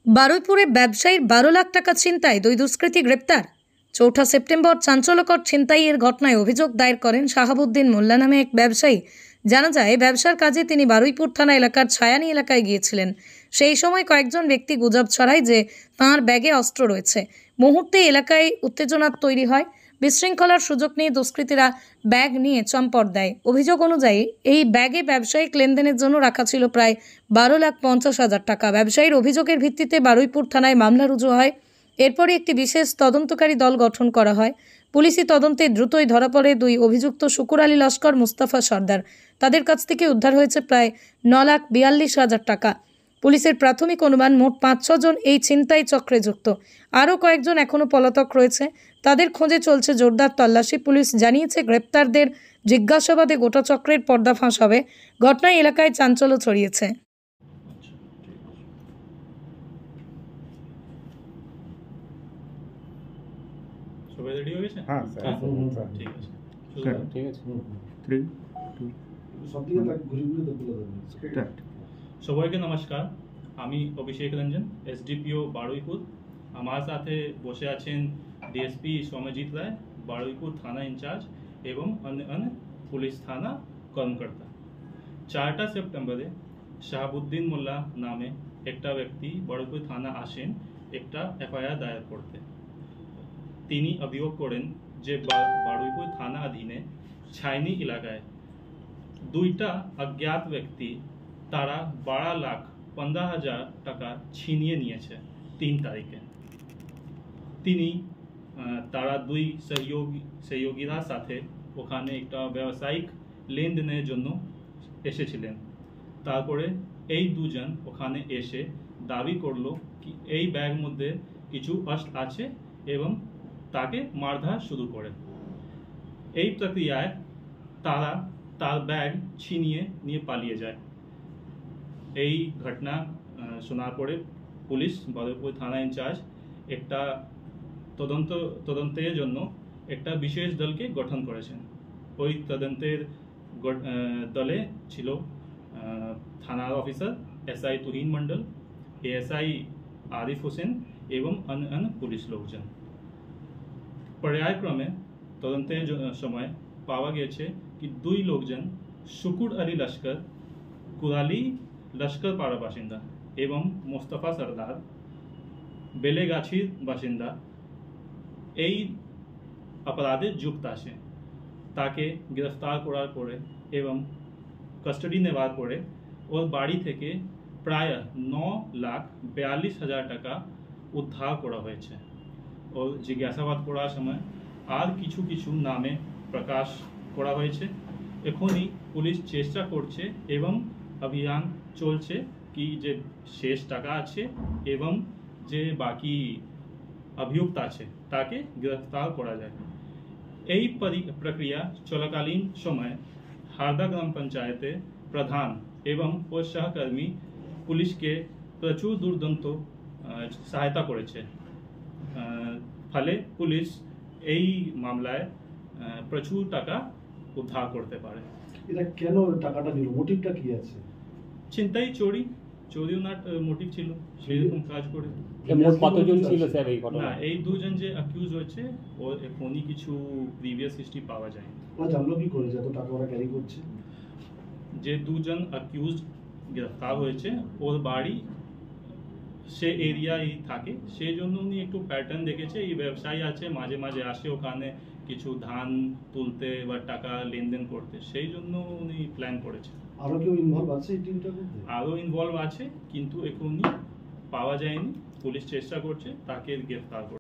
বারুইপুরে ব্যবসায়ীর 12 লাখ টাকা ছিনতাই, দুই দুষ্কৃতী গ্রেপ্তার। 4 সেপ্টেম্বর চাঞ্চল্যকর ছিনতাইয়ের ঘটনায় অভিযোগ দায়ের করেন শাহাবুদ্দিন মোল্লা নামে এক ব্যবসায়ী। জানা যায়, ব্যবসার কাজে তিনি বারুইপুর থানা এলাকার ছায়ানি এলাকায় গিয়েছিলেন। সেই সময় কয়েকজন ব্যক্তি গুজব ছড়ায় যে তাঁর ব্যাগে অস্ত্র রয়েছে। মুহূর্তে এলাকায় উত্তেজনা তৈরি হয়। বিশৃঙ্খলার সুযোগ নিয়ে দুষ্কৃতীরা ব্যাগ নিয়ে চম্পট দেয়। অভিযোগ অনুযায়ী এই ব্যাগে ব্যবসায়িক লেনদেনের জন্য রাখা ছিল প্রায় 12,50,000 টাকা। ব্যবসায়ীর অভিযোগের ভিত্তিতে বারুইপুর থানায় মামলা রুজু হয়। এরপরে একটি বিশেষ তদন্তকারী দল গঠন করা হয়। পুলিশি তদন্তে দ্রুতই ধরা পড়ে দুই অভিযুক্ত শুকুর আলী লস্কর, মুস্তাফা সর্দার। তাদের কাছ থেকে উদ্ধার হয়েছে প্রায় 9,42,000 টাকা। পুলিশের প্রাথমিক অনুমান মোট 5-6 জন এই ছিনতাই চক্রে যুক্ত। আরও কয়েকজন এখনও পলাতক রয়েছে। তাদের খোঁজে চলছে জোরদার তল্লাশি। পুলিশ জানিয়েছে, গ্রেপ্তারদের জিজ্ঞাসাবাদে গোটা চক্রের পর্দাফাঁস হবে। ঘটনায় এলাকায় চাঞ্চল্য ছড়িয়েছে। সবাই রেডি হয়ে গেছে? হ্যাঁ স্যার, ঠিক আছে, ঠিক আছে। 3 2 সবদিকে তাক ঘুরে ঘুরে তো বলে দেবেন। স্টার্ট। সবাইকে নমস্কার। আমি অভিষেক রঞ্জন, এসডিপিও বারুইপুর। আমার সাথে বসে আছেন ডিএসপি সৌম্যজিৎ রায়, বারুইপুর থানা ইনচার্জ এবং অন্য পুলিশ থানা কর্মকর্তা। 4 সেপ্টেম্বরে শাহাবুদ্দিন মোল্লা নামে একটা ব্যক্তি বারুইপুর থানা আসেন একটা এফআইআর দায়ের করতে। তিনি অভিযোগ করেন যে বারুইপুর থানা অধীনে ছাইনি এলাকায় দুইটা অজ্ঞাত ব্যক্তি তারা 12,15,000 টাকা ছিনিয়ে নিয়েছে 3 তারিখে। তিনি তারা দুই সহযোগীরা সাথে ওখানে একটা ব্যবসায়িক লেনদেনের জন্য এসেছিলেন। তারপরে এই দুজন ওখানে এসে দাবি করলো কি এই ব্যাগ মধ্যে কিছু অস্ত্র আছে এবং তাকে মারধর শুরু করে। এই প্রক্রিয়ায় তারা তার ব্যাগ ছিনিয়ে নিয়ে পালিয়ে যায়। এই ঘটনা শোনার পরে পুলিশ বারুইপুর থানা ইনচার্জ একটা তদন্তের জন্য একটা বিশেষ দলকে গঠন করেছেন। ওই তদন্তের দলে ছিল থানার officer SI Tuhin Mondal, ASI Arif Hossain এবং অন্য পুলিশ লোকজন। পর্যায়ক্রমে তদন্তের সময় পাওয়া গেছে কি দুই লোকজন শুকুর আলী লস্কর, কুরালি লস্কর পাড়া বাসিন্দা এবং মুস্তাফা সর্দার বেলেগাছির বাসিন্দা এই অপরাধে যুক্ত আছে। তাকে গ্রেফতার করার পরে এবং কাস্টাডি নেওয়ার পরে ওর বাড়ি থেকে প্রায় 9,42,000 টাকা উদ্ধার করা হয়েছে। ওর জিজ্ঞাসাবাদ করার সময় আর কিছু কিছু নামে প্রকাশ করা হয়েছে। এখনই পুলিশ চেষ্টা করছে এবং অভিযান চলছে কি যে শেষ টাকা আছে এবং যে বাকি অভিযুক্ত আছে তাকে গ্রেফতার করা যায়। এই প্রক্রিয়া চলাকালীন সময় হারদা গ্রাম পঞ্চায়েতে প্রধান এবং ওর সহকর্মী পুলিশকে প্রচুর দুর্দান্ত সহায়তা করেছে। ফলে পুলিশ এই মামলায় প্রচুর টাকা উদ্ধার করতে পারে। এটা কেন টাকাটা নিল, মোটিভটা কি আছে? ছিনতাই, চোরি ওনার মোটিভ ছিল, সেরকম কাজ করে। মোট কতজন ছিল স্যার এই ঘটনা? না, এই দুজন যে অ্যাকিউজ হয়েছে ওর এখনই কিছু প্রিভিয়াস হিস্ট্রি পাওয়া যায়। ওরা জানলো কি করে যে এত টাকা ওরা ক্যারি করছে? যে দুজন অ্যাকিউজ গ্রেফতার হয়েছে ওর বাড়ি সে এরিয়ায় থাকে, সেই জন্য উনি একটু প্যাটার্ন দেখেছে। এই ব্যবসায়ী আছে, মাঝে মাঝে আসে ওখানে কিছু ধান তুলতে বা টাকা লেনদেন করতে, সেই জন্য উনি প্ল্যান করেছে। আরো কেউ ইনভলভ আছে এই টিমটার মধ্যে? আরও ইনভলভ আছে কিন্তু এখনই পাওয়া যায়নি। পুলিশ চেষ্টা করছে তাকে গ্রেফতার করতে।